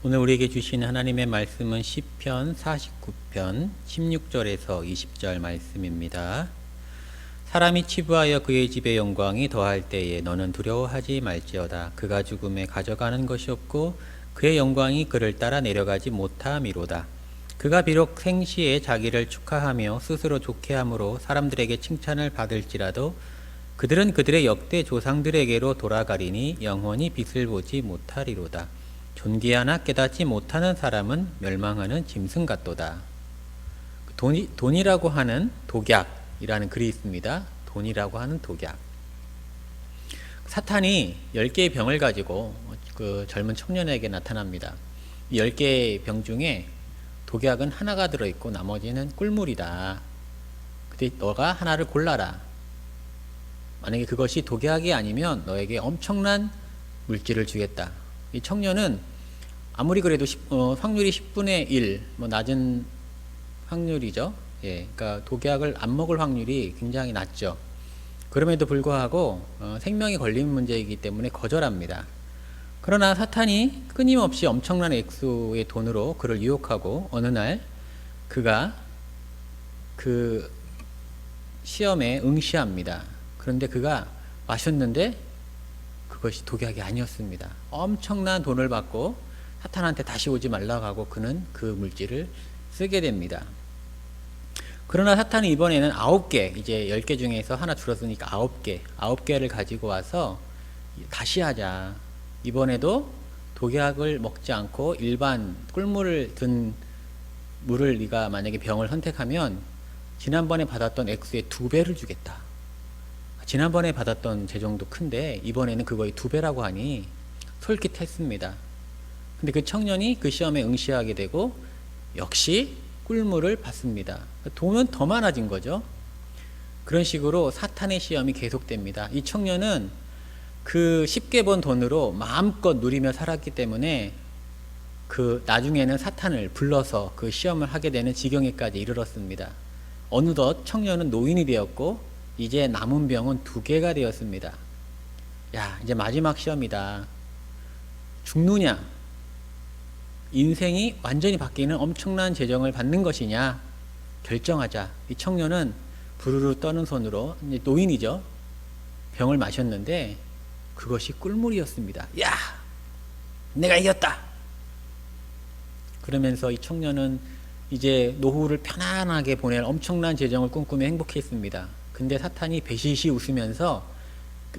오늘 우리에게 주신 하나님의 말씀은 시편 49편 16절에서 20절 말씀입니다. 사람이 치부하여 그의 집의 영광이 더할 때에 너는 두려워하지 말지어다. 그가 죽음에 가져가는 것이 없고 그의 영광이 그를 따라 내려가지 못함이로다. 그가 비록 생시에 자기를 축하하며 스스로 좋게 함으로 사람들에게 칭찬을 받을지라도 그들은 그들의 역대 조상들에게로 돌아가리니 영원히 빛을 보지 못하리로다. 존귀하나 깨닫지 못하는 사람은 멸망하는 짐승 같도다. 돈이라고 하는 독약이라는 글이 있습니다. 돈이라고 하는 독약. 사탄이 10개의 병을 가지고 그 젊은 청년에게 나타납니다. 이 10개의 병 중에 독약은 하나가 들어있고 나머지는 꿀물이다. 근데 너가 하나를 골라라. 만약에 그것이 독약이 아니면 너에게 엄청난 물질을 주겠다. 이 청년은 아무리 그래도 확률이 10분의 1, 낮은 확률이죠. 예, 그러니까 독약을 안 먹을 확률이 굉장히 낮죠. 그럼에도 불구하고 생명이 걸린 문제이기 때문에 거절합니다. 그러나 사탄이 끊임없이 엄청난 액수의 돈으로 그를 유혹하고 어느 날 그가 그 시험에 응시합니다. 그런데 그가 마셨는데 그것이 독약이 아니었습니다. 엄청난 돈을 받고 사탄한테 다시 오지 말라고 하고 그는 그 물질을 쓰게 됩니다. 그러나 사탄이 이번에는 9개, 이제 10개 중에서 하나 줄었으니까 9개를 가지고 와서 다시 하자. 이번에도 독약을 먹지 않고 일반 꿀물을 든 물을 네가 만약에 병을 선택하면 지난번에 받았던 액수의 2배를 주겠다. 지난번에 받았던 재정도 큰데 이번에는 그거의 2배라고 하니 솔깃했습니다. 근데 그 청년이 그 시험에 응시하게 되고 역시 꿀물을 받습니다. 돈은 더 많아진 거죠. 그런 식으로 사탄의 시험이 계속됩니다. 이 청년은 그 10개 번 돈으로 마음껏 누리며 살았기 때문에 그 나중에는 사탄을 불러서 그 시험을 하게 되는 지경에까지 이르렀습니다. 어느덧 청년은 노인이 되었고 이제 남은 병은 2개가 되었습니다. 야, 이제 마지막 시험이다. 죽느냐? 인생이 완전히 바뀌는 엄청난 재정을 받는 것이냐? 결정하자. 이 청년은 부르르 떠는 손으로, 이제 노인이죠. 병을 마셨는데 그것이 꿀물이었습니다. 야! 내가 이겼다! 그러면서 이 청년은 이제 노후를 편안하게 보낼 엄청난 재정을 꿈꾸며 행복했습니다. 근데 사탄이 배시시 웃으면서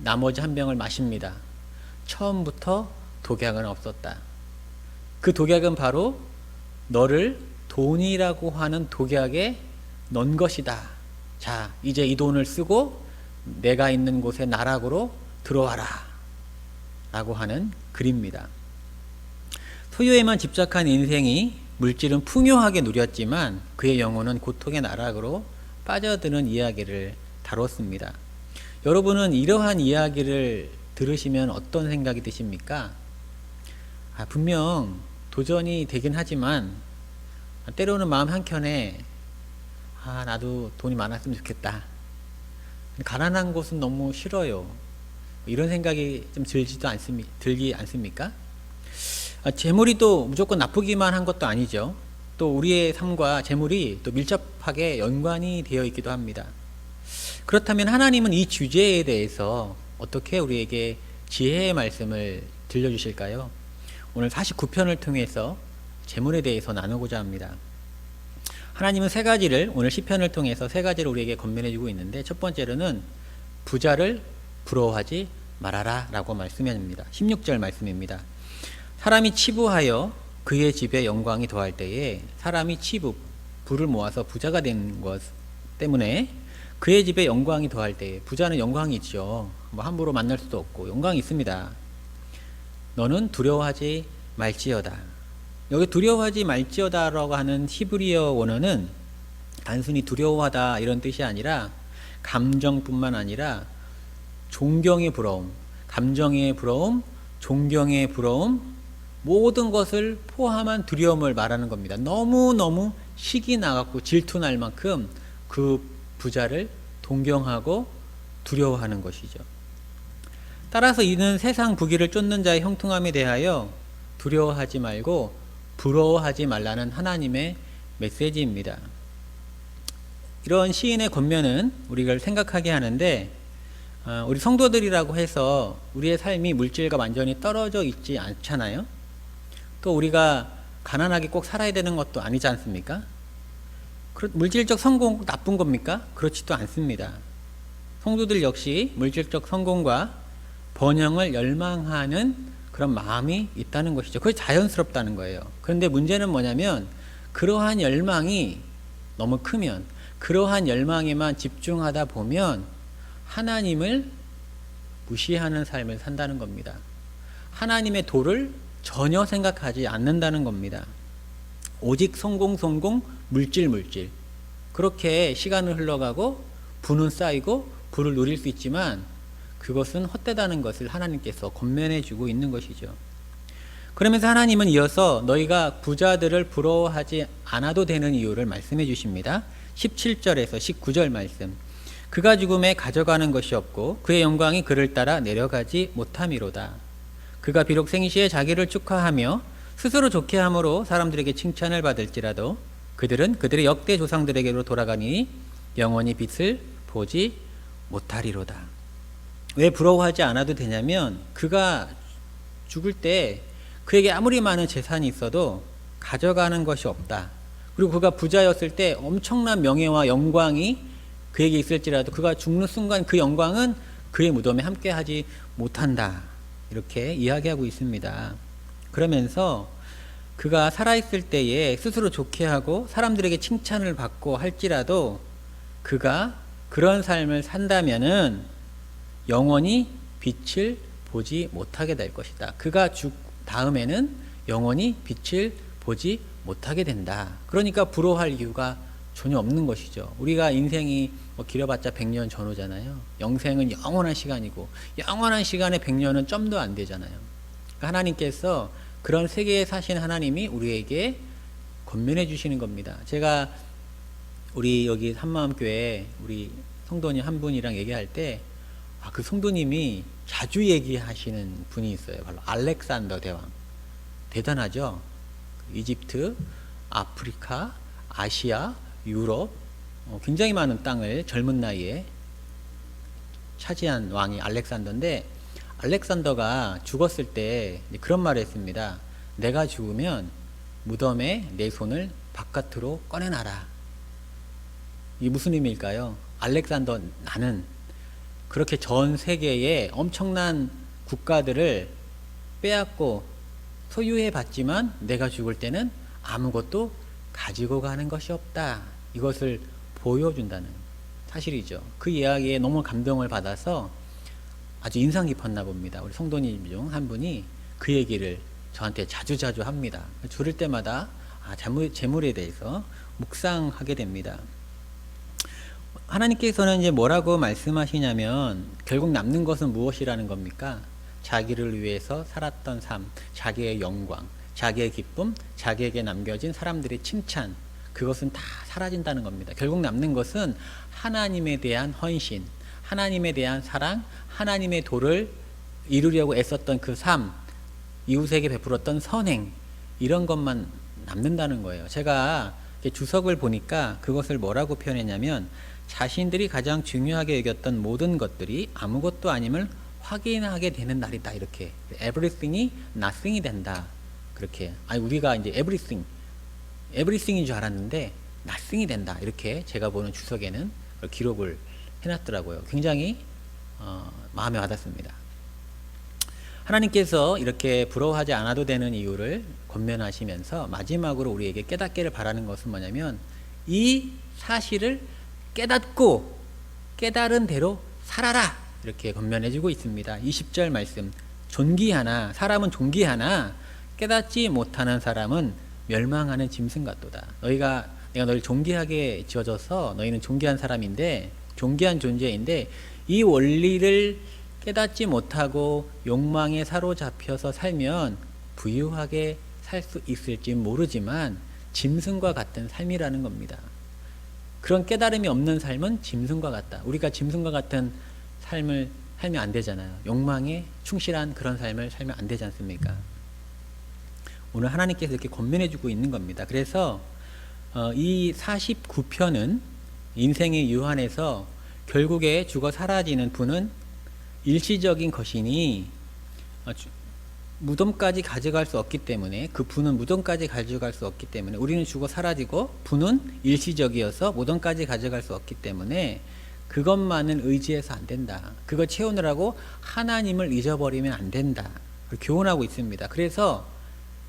나머지 한 병을 마십니다. 처음부터 독약은 없었다. 그 독약은 바로 너를 돈이라고 하는 독약에 넣은 것이다. 자, 이제 이 돈을 쓰고 내가 있는 곳에 나락으로 들어와라. 라고 하는 글입니다. 소유에만 집착한 인생이 물질은 풍요하게 누렸지만 그의 영혼은 고통의 나락으로 빠져드는 이야기를 다뤘습니다. 여러분은 이러한 이야기를 들으시면 어떤 생각이 드십니까? 분명 도전이 되긴 하지만 때로는 마음 한켠에 나도 돈이 많았으면 좋겠다. 가난한 곳은 너무 싫어요. 이런 생각이 좀 들지 않습니까? 재물이 또 무조건 나쁘기만 한 것도 아니죠. 또 우리의 삶과 재물이 또 밀접하게 연관이 되어 있기도 합니다. 그렇다면 하나님은 이 주제에 대해서 어떻게 우리에게 지혜의 말씀을 들려주실까요? 오늘 49편을 통해서 재물에 대해서 나누고자 합니다. 하나님은 오늘 시편을 통해서 3가지를 우리에게 권면해주고 있는데 첫 번째로는 부자를 부러워하지 말아라 라고 말씀합니다. 16절 말씀입니다. 사람이 치부하여 그의 집에 영광이 더할 때에 사람이 부를 모아서 부자가 된 것 때문에 그의 집에 영광이 더할 때에 부자는 영광이 있죠. 함부로 만날 수도 없고 영광이 있습니다. 너는 두려워하지 말지어다. 여기 두려워하지 말지어다라고 하는 히브리어 원어는 단순히 두려워하다 이런 뜻이 아니라 감정뿐만 아니라 존경의 부러움, 감정의 부러움, 존경의 부러움, 모든 것을 포함한 두려움을 말하는 겁니다. 너무너무 식이 나갖고 질투 날 만큼 그 부자를 동경하고 두려워하는 것이죠. 따라서 이는 세상 부귀를 쫓는 자의 형통함에 대하여 두려워하지 말고 부러워하지 말라는 하나님의 메시지입니다. 이런 시인의 권면은 우리가 생각하게 하는데, 우리 성도들이라고 해서 우리의 삶이 물질과 완전히 떨어져 있지 않잖아요. 또 우리가 가난하게 꼭 살아야 되는 것도 아니지 않습니까? 물질적 성공 나쁜 겁니까? 그렇지도 않습니다. 성도들 역시 물질적 성공과 번영을 열망하는 그런 마음이 있다는 것이죠. 그게 자연스럽다는 거예요. 그런데 문제는 뭐냐면, 그러한 열망이 너무 크면, 그러한 열망에만 집중하다 보면 하나님을 무시하는 삶을 산다는 겁니다. 하나님의 도를 전혀 생각하지 않는다는 겁니다. 오직 성공, 물질. 그렇게 시간은 흘러가고 부는 쌓이고 부를 누릴 수 있지만 그것은 헛되다는 것을 하나님께서 권면해 주고 있는 것이죠. 그러면서 하나님은 이어서 너희가 부자들을 부러워하지 않아도 되는 이유를 말씀해 주십니다. 17절에서 19절 말씀. 그가 죽음에 가져가는 것이 없고 그의 영광이 그를 따라 내려가지 못함이로다. 그가 비록 생시에 자기를 축하하며 스스로 좋게 함으로 사람들에게 칭찬을 받을지라도 그들은 그들의 역대 조상들에게로 돌아가니 영원히 빛을 보지 못하리로다. 왜 부러워하지 않아도 되냐면, 그가 죽을 때 그에게 아무리 많은 재산이 있어도 가져가는 것이 없다. 그리고 그가 부자였을 때 엄청난 명예와 영광이 그에게 있을지라도 그가 죽는 순간 그 영광은 그의 무덤에 함께하지 못한다. 이렇게 이야기하고 있습니다. 그러면서 그가 살아있을 때에 스스로 좋게 하고 사람들에게 칭찬을 받고 할지라도 그가 그런 삶을 산다면은 영원히 빛을 보지 못하게 될 것이다. 그가 죽 다음에는 영원히 빛을 보지 못하게 된다. 그러니까 부러워할 이유가 전혀 없는 것이죠. 우리가 인생이 길어봤자 100년 전후잖아요. 영생은 영원한 시간이고 영원한 시간에 100년은 점도 안 되잖아요. 그러니까 하나님께서 그런 세계에 사신 하나님이 우리에게 권면해 주시는 겁니다. 제가 우리 여기 한마음교회 우리 성도님 한 분이랑 얘기할 때 그 성도님이 자주 얘기하시는 분이 있어요. 바로 알렉산더 대왕. 대단하죠? 이집트, 아프리카, 아시아, 유럽 굉장히 많은 땅을 젊은 나이에 차지한 왕이 알렉산더인데, 알렉산더가 죽었을 때 그런 말을 했습니다. 내가 죽으면 무덤에 내 손을 바깥으로 꺼내놔라. 이게 무슨 의미일까요? 알렉산더, 나는 그렇게 전 세계의 엄청난 국가들을 빼앗고 소유해 봤지만 내가 죽을 때는 아무것도 가지고 가는 것이 없다. 이것을 보여준다는 사실이죠. 그 이야기에 너무 감동을 받아서 아주 인상 깊었나 봅니다. 우리 성도님 중 한 분이 그 얘기를 저한테 자주자주 합니다. 죽을 때마다 재물에 대해서 묵상하게 됩니다. 하나님께서는 이제 뭐라고 말씀하시냐면, 결국 남는 것은 무엇이라는 겁니까? 자기를 위해서 살았던 삶, 자기의 영광, 자기의 기쁨, 자기에게 남겨진 사람들의 칭찬, 그것은 다 사라진다는 겁니다. 결국 남는 것은 하나님에 대한 헌신, 하나님에 대한 사랑, 하나님의 도를 이루려고 애썼던 그 삶, 이웃에게 베풀었던 선행, 이런 것만 남는다는 거예요. 제가 주석을 보니까 그것을 뭐라고 표현했냐면, 자신들이 가장 중요하게 여겼던 모든 것들이 아무것도 아님을 확인하게 되는 날이다. 이렇게 everything이 nothing이 된다. 그렇게 우리가 이제 everything인 줄 알았는데 nothing이 된다. 이렇게 제가 보는 주석에는 기록을 해놨더라고요. 굉장히 마음에 와닿습니다. 하나님께서 이렇게 부러워하지 않아도 되는 이유를 권면하시면서 마지막으로 우리에게 깨닫기를 바라는 것은 뭐냐면, 이 사실을 깨닫고 깨달은 대로 살아라. 이렇게 권면해주고 있습니다. 20절 말씀. 사람은 존귀하나 깨닫지 못하는 사람은 멸망하는 짐승 같도다. 내가 너희를 존귀하게 지어줘서 너희는 존귀한 사람인데, 존귀한 존재인데, 이 원리를 깨닫지 못하고 욕망에 사로잡혀서 살면 부유하게 살 수 있을지 모르지만 짐승과 같은 삶이라는 겁니다. 그런 깨달음이 없는 삶은 짐승과 같다. 우리가 짐승과 같은 삶을 살면 안 되잖아요. 욕망에 충실한 그런 삶을 살면 안 되지 않습니까? 오늘 하나님께서 이렇게 권면해 주고 있는 겁니다. 그래서 이 49편은 인생의 유한에서 결국에 죽어 사라지는 분은 일시적인 것이니 무덤까지 가져갈 수 없기 때문에, 그 분은 무덤까지 가져갈 수 없기 때문에, 우리는 죽어 사라지고 분은 일시적이어서 무덤까지 가져갈 수 없기 때문에 그것만은 의지해서 안 된다. 그거 채우느라고 하나님을 잊어버리면 안 된다. 교훈하고 있습니다. 그래서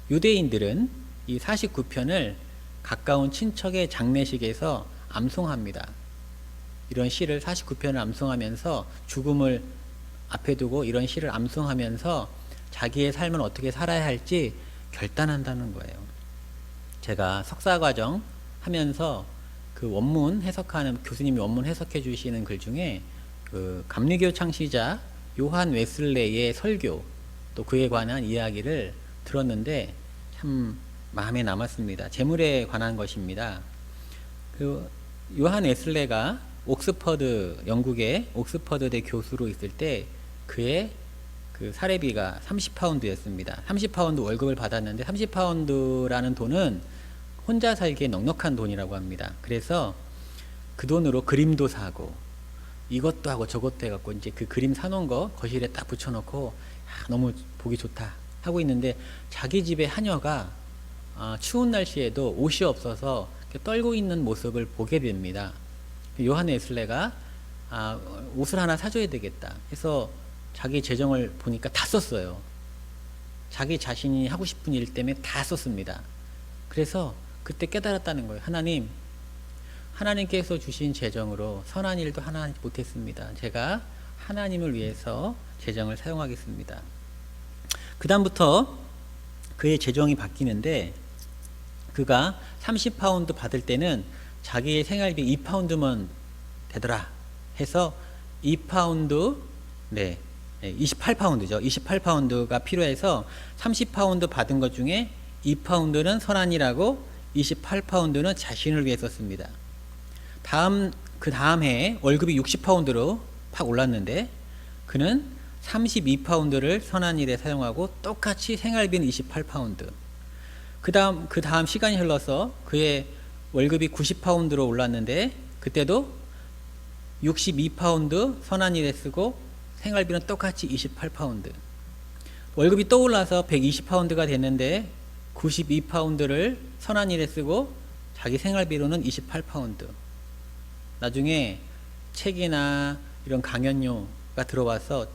유대인들은 이 49편을 가까운 친척의 장례식에서 암송합니다. 이런 시를 49편을 암송하면서 죽음을 앞에 두고 이런 시를 암송하면서 자기의 삶을 어떻게 살아야 할지 결단한다는 거예요. 제가 석사과정 하면서 그 원문 해석하는 교수님이 원문 해석해 주시는 글 중에 그 감리교 창시자 요한 웨슬레이의 설교, 또 그에 관한 이야기를 들었는데 참 마음에 남았습니다. 재물에 관한 것입니다. 그 요한 웨슬레가 옥스퍼드, 영국의 옥스퍼드대 교수로 있을 때 그의 그 사례비가 30파운드였습니다. 30파운드 월급을 받았는데 30파운드라는 돈은 혼자 살기에 넉넉한 돈이라고 합니다. 그래서 그 돈으로 그림도 사고 이것도 하고 저것도 해갖고 이제 그 그림 사놓은 거 거실에 딱 붙여놓고 너무 보기 좋다 하고 있는데 자기 집의 하녀가 추운 날씨에도 옷이 없어서 떨고 있는 모습을 보게 됩니다. 요한 웨슬레가 옷을 하나 사줘야 되겠다 해서 자기 재정을 보니까 다 썼어요. 자기 자신이 하고 싶은 일 때문에 다 썼습니다. 그래서 그때 깨달았다는 거예요. 하나님께서 주신 재정으로 선한 일도 하나 못했습니다. 제가 하나님을 위해서 재정을 사용하겠습니다. 그 다음부터 그의 재정이 바뀌는데 그가 30파운드 받을 때는 자기의 생활비 2파운드만 되더라 해서 2파운드, 28파운드죠. 28파운드가 필요해서 30파운드 받은 것 중에 2파운드는 선한이라고 28파운드는 자신을 위해 썼습니다. 그 다음 해에 월급이 60파운드로 팍 올랐는데 그는 32파운드를 선한 일에 사용하고 똑같이 생활비는 28파운드. 그 다음 시간이 흘러서 그의 월급이 90파운드로 올랐는데 그때도 62파운드 선한 일에 쓰고 생활비는 똑같이 28파운드. 월급이 또 올라서 120파운드가 됐는데 92파운드를 선한 일에 쓰고 자기 생활비로는 28파운드. 나중에 책이나 이런 강연료가 들어와서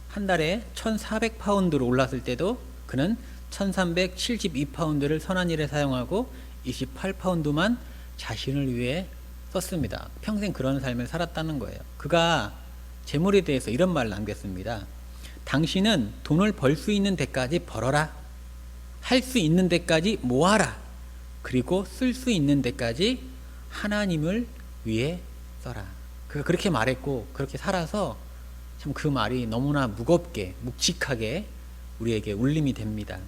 한 달에 1400파운드로 올랐을 때도 그는 1372파운드를 선한 일에 사용하고 28파운드만 자신을 위해 썼습니다. 평생 그런 삶을 살았다는 거예요. 그가 재물에 대해서 이런 말을 남겼습니다. 당신은 돈을 벌 수 있는 데까지 벌어라. 할 수 있는 데까지 모아라. 그리고 쓸 수 있는 데까지 하나님을 위해 써라. 그렇게 말했고 그렇게 살아서 참 그 말이 너무나 무겁게 묵직하게 우리에게 울림이 됩니다.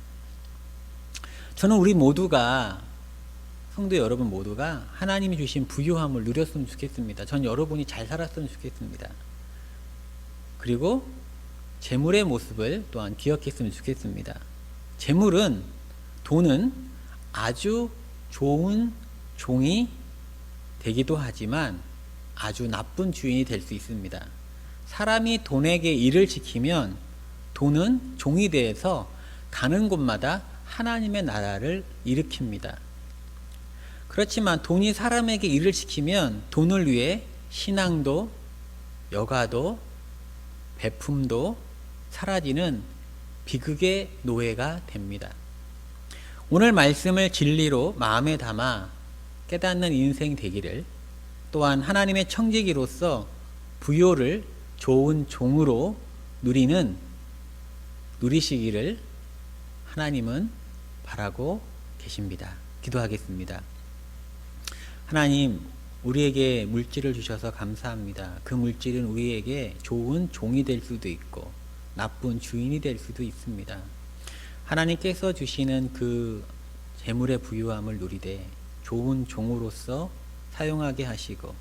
저는 우리 모두가, 성도 여러분 모두가 하나님이 주신 부유함을 누렸으면 좋겠습니다. 전 여러분이 잘 살았으면 좋겠습니다. 그리고 재물의 모습을 또한 기억했으면 좋겠습니다. 재물은, 돈은 아주 좋은 종이 되기도 하지만 아주 나쁜 주인이 될 수 있습니다. 사람이 돈에게 일을 지키면 돈은 종이 되어서 가는 곳마다 하나님의 나라를 일으킵니다. 그렇지만 돈이 사람에게 일을 시키면 돈을 위해 신앙도, 여가도, 베품도 사라지는 비극의 노예가 됩니다. 오늘 말씀을 진리로 마음에 담아 깨닫는 인생 되기를, 또한 하나님의 청지기로서 부요를 좋은 종으로 누리시기를 하나님은 바라고 계십니다. 기도하겠습니다. 하나님, 우리에게 물질을 주셔서 감사합니다. 그 물질은 우리에게 좋은 종이 될 수도 있고 나쁜 주인이 될 수도 있습니다. 하나님께서 주시는 그 재물의 부유함을 누리되 좋은 종으로서 사용하게 하시고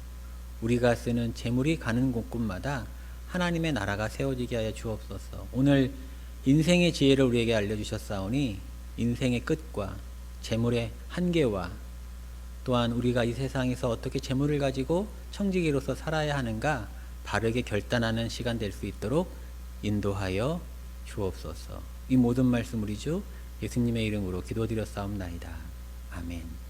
우리가 쓰는 재물이 가는 곳곳마다 하나님의 나라가 세워지게 하여 주옵소서. 오늘 인생의 지혜를 우리에게 알려주셨사오니 인생의 끝과 재물의 한계와 또한 우리가 이 세상에서 어떻게 재물을 가지고 청지기로서 살아야 하는가 바르게 결단하는 시간 될 수 있도록 인도하여 주옵소서. 이 모든 말씀 우리 주 예수님의 이름으로 기도드렸사옵나이다. 아멘.